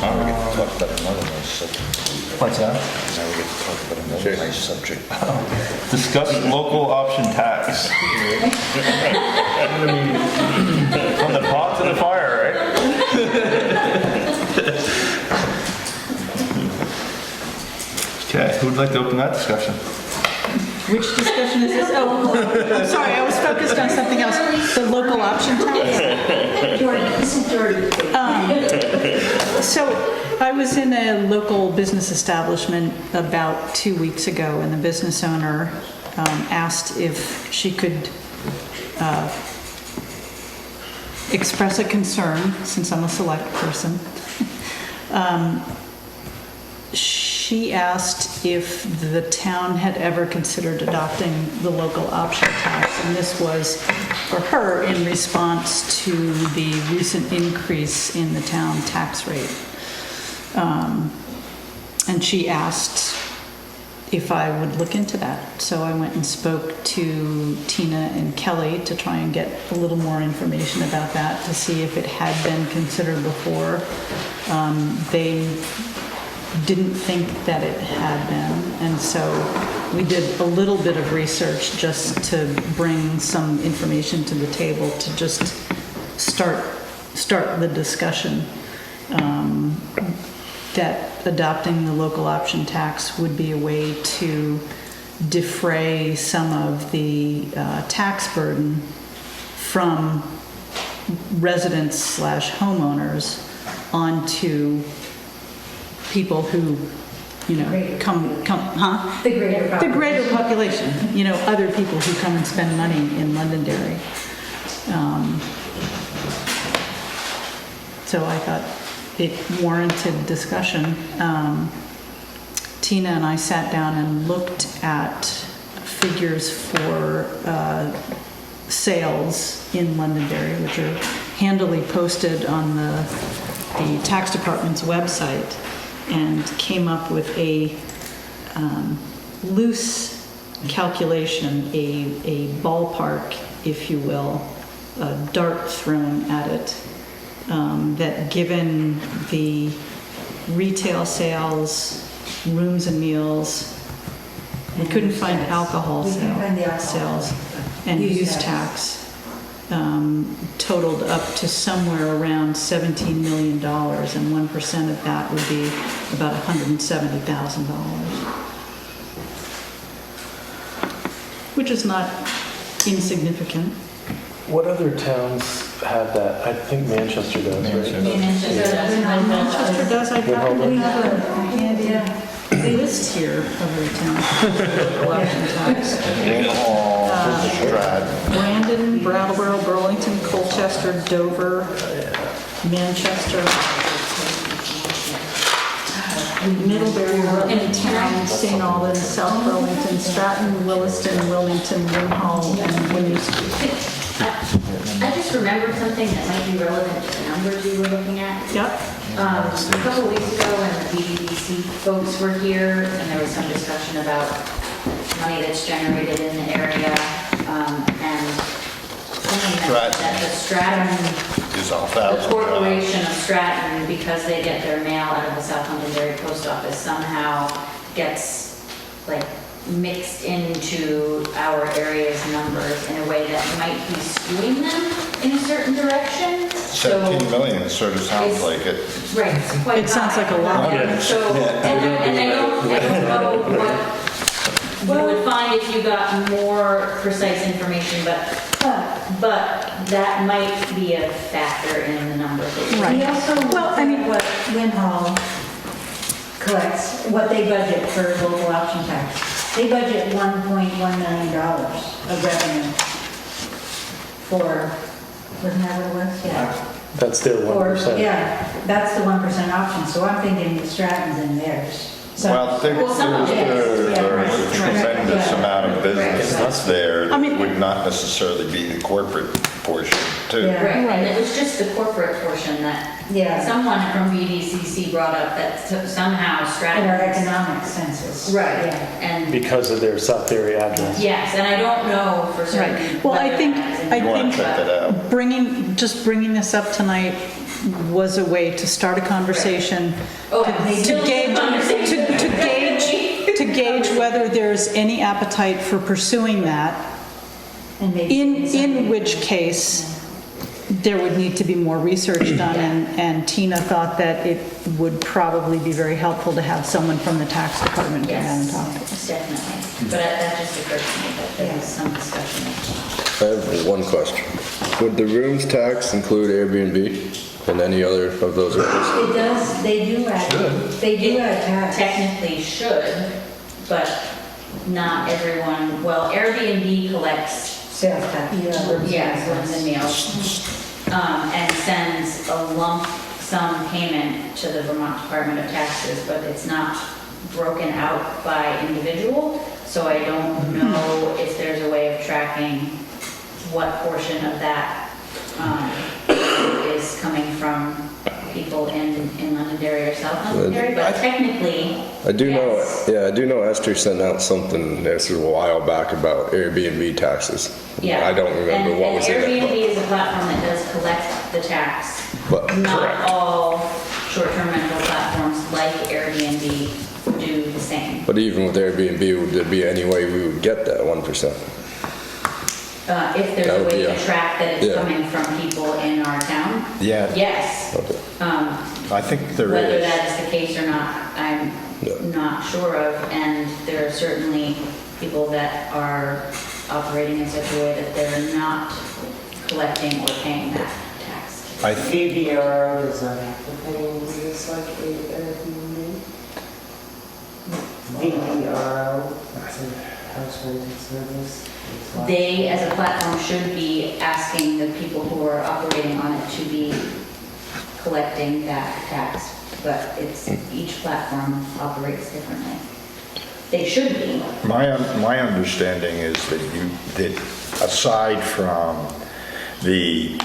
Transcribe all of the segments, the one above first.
Now we get to talk about another nice subject. What's that? Now we get to talk about another nice subject. Discuss local option tax. From the pot to the fire, right? Okay, who would like to open that discussion? Which discussion is this? Oh, I'm sorry, I was focused on something else. The local option tax. So I was in a local business establishment about 2 weeks ago, and the business owner asked if she could express a concern, since I'm a select person. She asked if the town had ever considered adopting the local option tax, and this was for her in response to the recent increase in the town tax rate. And she asked if I would look into that. So I went and spoke to Tina and Kelly to try and get a little more information about that, to see if it had been considered before. They didn't think that it had been, and so we did a little bit of research just to bring some information to the table to just start the discussion. That adopting the local option tax would be a way to defray some of the tax burden from residents / homeowners onto people who, come, huh? The greater population, other people who come and spend money in Londonderry. So I thought it warranted discussion. Tina and I sat down and looked at figures for sales in Londonderry, which are handily posted on the tax department's website, and came up with a loose calculation, a ballpark, if you will, a dart thrown at it, that given the retail sales, rooms and meals, we couldn't find alcohol sales, and use tax, totaled up to somewhere around $17 million, and 1% of that would be about $170,000, which is not insignificant. What other towns have that? I think Manchester does, right? Manchester does. I probably have a handy list here of the towns. Brandon, Brattleboro, Burlington, Colchester, Dover, Manchester, Middlebury, Rutland Town, St. Albans, South Burlington, Stratton, Williston, Wilmington, Winhall, and Winooski. I just remembered something that might be relevant to the numbers you were looking at. Yep. A couple weeks ago when the BDC folks were here, and there was some discussion about money that's generated in the area, and someone mentioned that the Stratton, the corporation of Stratton, because they get their mail out of the South Londonderry post office, somehow gets mixed into our area's numbers in a way that might be skewing them in a certain direction. 17 million sort of sounds like it. Right, it's quite It sounds like a lot. So, and I don't know what you would find if you got more precise information, but that might be a factor in the numbers that you. Right. We also what Winhall collects, what they budget for local option tax. They budget $1.1 million of revenue for, wasn't that what it was? Yeah. That's their 1%. Yeah, that's the 1% option, so I'm thinking the Stratton's in theirs. So, Well, there's a tremendous amount of business that's there that would not necessarily be the corporate portion, too. Yeah. Right, and it was just the corporate portion that someone from BDCC brought up, that somehow Stratton. in our economic census. Right, Yeah. and Because of their Southbury address. yes, and I don't know for certain. Right. Well, I think You want to check that out. bringing this up tonight was a way to start a conversation, Oh, to still gauge, conversation. to gauge whether there's any appetite for pursuing that, And maybe in which case there would need to be more research done, and Tina thought that it would probably be very helpful to have someone from the tax department come down and Yes, talk to us. definitely. But that just occurred to me that there was some discussion. I have one question. Would the rooms tax include Airbnb and any other of those rentals? It does, they do add, they do add tax. Technically should, but not everyone, well, Airbnb collects, Sales tax. rooms and meals, and sends a lump sum payment to the Vermont Department of Taxes, but it's not broken out by individual, so I don't know if there's a way of tracking what portion of that is coming from people in Londonderry or South Londonderry, but technically, I do yes. know, I do know Esther sent out something this was a while back about Airbnb taxes. Yeah. I don't remember And- what was in And Airbnb it. is a platform that does collect the tax. But- Not correct. all short-term rental platforms like Airbnb do the same. But even with Airbnb, would there be any way we would get that 1%? If there's That a would way be to a- track that it's yeah. coming from people in our town, Yeah, yes. Okay. I think there Whether is. that is the case or not, I'm Yeah. not sure of, and there are certainly people that are operating in such a way that they're not collecting or paying that tax. I ABR does not have to pay just like Airbnb. VBRO, it's a house rental service. It's like- They, as a platform, should be asking the people who are operating on it to be collecting that tax, but it's, each platform operates differently. They should be. My understanding is that aside from the,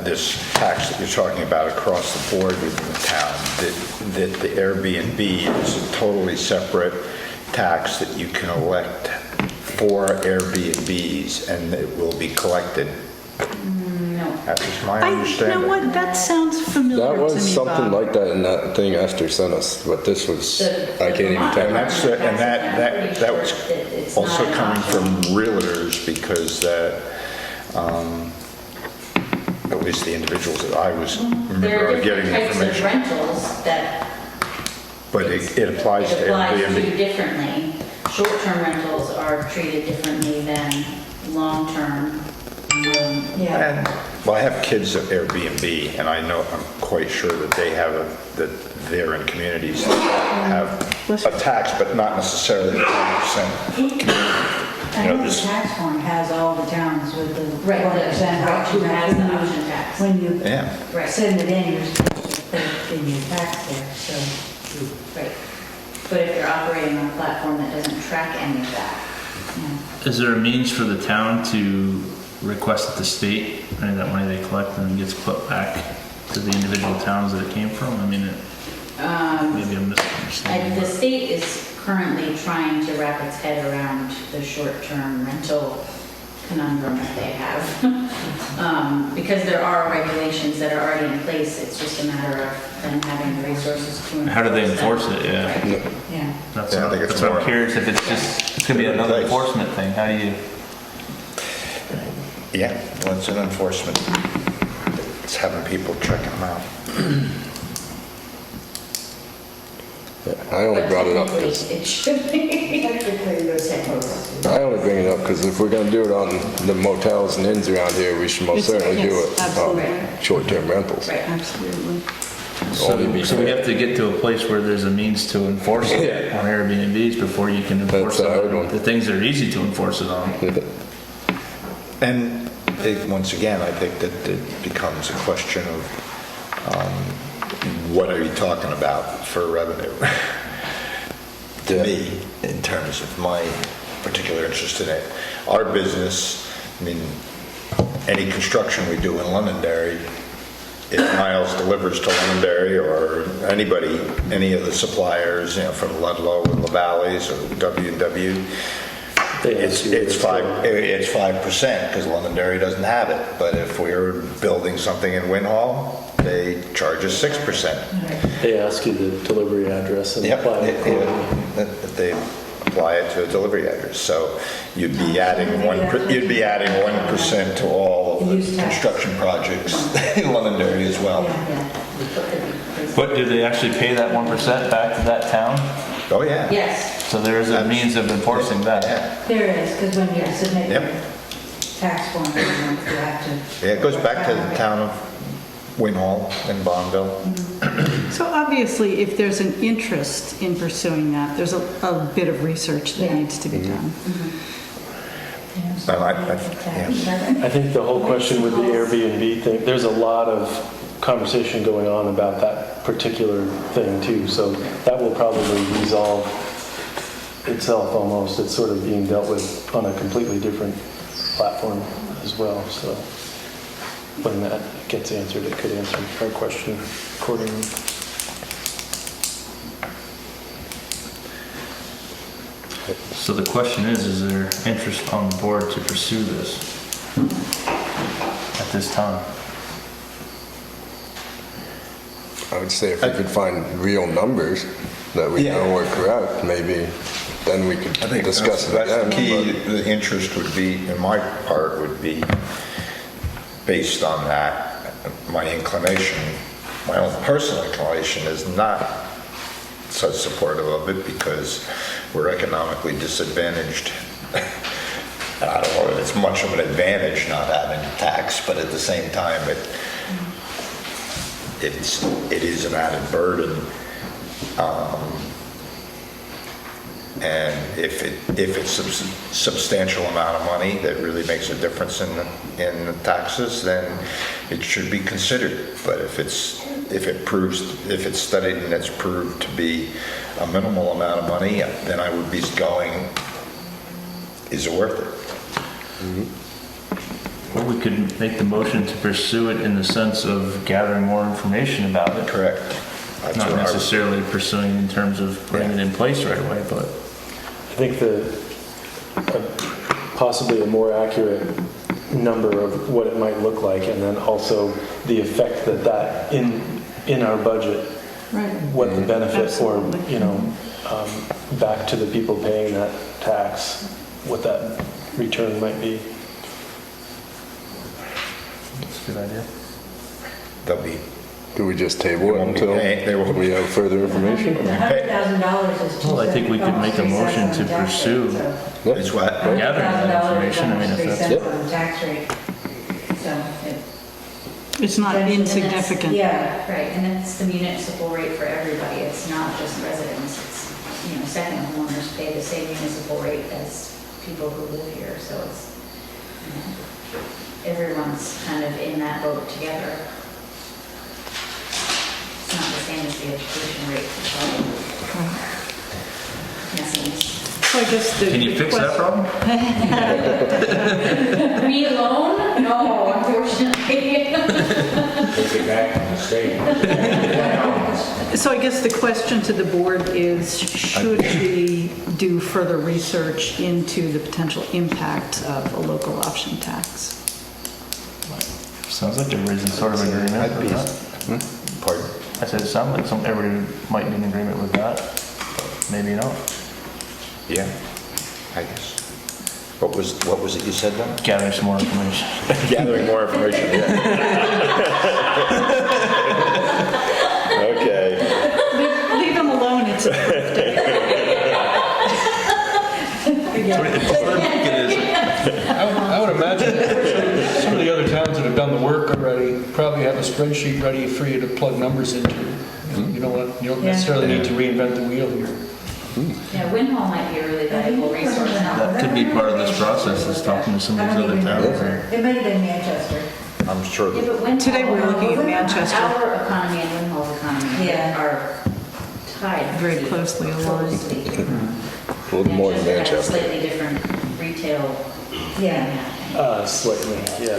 this tax that you're talking about across the board within the town, that the Airbnb is a totally separate tax that you can elect for Airbnbs, and it will be collected. No. That is my You know understanding. what, that sounds familiar That to me, was something Bob. like that in that thing Esther sent us, but this was, I can't even tell And you. that's, that was also coming from realtors, because that, at least the individuals that I was, There are remember getting different types of information. rentals that But it applies to it applies to Airbnb. differently. Short-term rentals are treated differently than long-term. Yeah. And, well, I have kids at Airbnb, and I know, I'm quite sure that they have, that they're in communities that have a tax, but not necessarily the 10%. I You know, know the this- tax form has all the towns with the Right, 1% the- option who has the tax. option tax. When you Yeah. Right. send it in, you're supposed to put in your tax there, so. Right. But if they're operating on a platform that doesn't track any of that, Yeah. Is there a means for the town to request that the state, any of that money they collect and gets put back to the individual towns that it came from? I mean, maybe I'm misunderstanding. the state is currently trying to wrap its head around the short-term rental conundrum that they have. Because there are regulations that are already in place, it's just a matter of them having the resources to enforce How do they them. enforce it? Yeah. Right. Yeah. That's Yeah, I what, think it's that's what more- I'm curious if it's just, it's gonna be another Place. enforcement thing. How do you? Yeah, well, it's an enforcement. It's having people check them out. I only But brought it up technically, because, it should be. Technically, you're supposed to. I only bring it up because if we're gonna do it on the motels and inns around here, we should most It's- certainly do yes, it absolutely. on short-term rentals. Right. Absolutely. Only be So we fair. have to get to a place where there's a means to enforce it Yeah. on Airbnbs before you can enforce That's a it hard on one. the things that are easy to enforce it on. And once again, I think that it becomes a question of what are you talking about for revenue? To Yeah. me, in terms of my particular interest in it. Our business, I mean, any construction we do in Londonderry, if Miles delivers to Londonderry or anybody, any of the suppliers, you know, from Ludlow and the Valleys or W&W, it's 5%, because Londonderry doesn't have it. But if we're building something in Winhall, they charge us 6%. They ask you the delivery address and Yep, apply it accordingly. they apply it to a delivery address. So you'd be adding 1% to all of the construction projects in Londonderry as well. But do they actually pay that 1% back to that town? Oh, yeah. Yes, So there is a means of enforcing that. Yeah. There is, because when you submit your Yep. tax form, you have to. Yeah, it goes back to the town of Winhall and Bonneville. So obviously, if there's an interest in pursuing that, there's a bit of research that needs to be done. Well, I think the whole question with the Airbnb thing, there's a lot of conversation going on about that particular thing too. So that will probably resolve itself almost. It's sort of being dealt with on a completely different platform as well. So when that gets answered, it could answer our question accordingly. So the question is there interest on the board to pursue this at this time? I would say if we could find real numbers that we know are correct, maybe then we could I think discuss it that's the again. key. The interest would be, in my part, would be based on that. My inclination, my own personal inclination is not so supportive of it because we're economically disadvantaged. I don't know if it's much of an advantage not having a tax, but at the same time, it is an added burden. And if it's a substantial amount of money that really makes a difference in the taxes, then it should be considered. But if it's studied and it's proved to be a minimal amount of money, then I would be going, is it worth it? Well, we could make the motion to pursue it in the sense of gathering more information about it. Correct. That's Not what I would- necessarily pursuing in terms of putting it in place right away, but I think possibly a more accurate number of what it might look like, and then also the effect that in our budget, Right. what the benefit for, Absolutely. back to the people paying that tax, what that return might be. it's a good idea. They'll be, Do we just table it won't be until paying- they won't- Mm-hmm. we have further information? The $100,000 is Well, I think we could make a motion to pursue- Yeah. it's what? Gathering that information, I mean, if that's- $3 on the tax rate. So It's not insignificant. Yeah, right, and it's the municipal rate for everybody, it's not just residents, it's, second homeowners pay the same municipal rate as people who live here, so it's, everyone's kind of in that boat together. It's not the same as the education rate for Messies. So I guess the Can you fix that problem? Me alone? No, unfortunately. Take it back from the state. So I guess the question to the board is, should we do further research into the potential impact of a local option tax? Sounds like everybody's in sort of agreement I'd be- with that. Pardon? I said it sounds like everybody might be in agreement with that, but maybe not. Yeah, I guess. What was it you said then? Gathering some more information. Gathering more information, yeah. Okay. Leave them alone, it's a birthday. I would imagine some of the other towns that have done the work already probably have a spreadsheet ready for you to plug numbers into. You don't necessarily need to reinvent the wheel here. Yeah, Winhall might be a really valuable resource now. That could be part of this process, is talking to some of these other towns. it might have been Manchester. I'm sure Yeah, that but Winhall- Today we're looking at Manchester. Our economy and Winhall's economy Yeah. are tied Very pretty closely aligned. closely. A little more than has a Manchester. slightly different retail. Yeah. Slightly, yeah.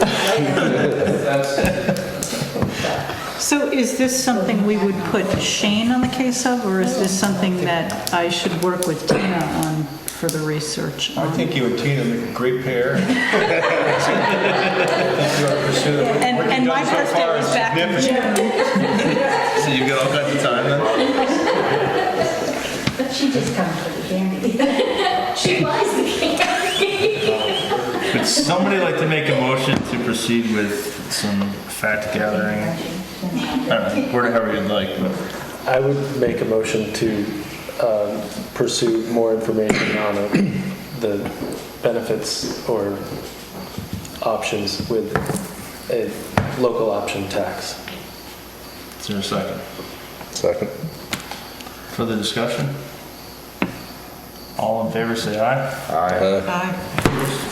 So is this something we would put Shane on the case of, or is this something that I should work with Tina on for the research. I think you and Tina make a great pair. I think you ought to pursue it. What you've And my done so birthday far was is back in significant. June. So you've got all kinds of time then? She just comes for the candy. She buys the candy. Would somebody like to make a motion to proceed with some fact gathering? I don't know, whatever you'd like, but I would make a motion to pursue more information on the benefits or options with a local option tax. is there a second? Second. Further discussion? All in favor, say aye. Aye. Aye.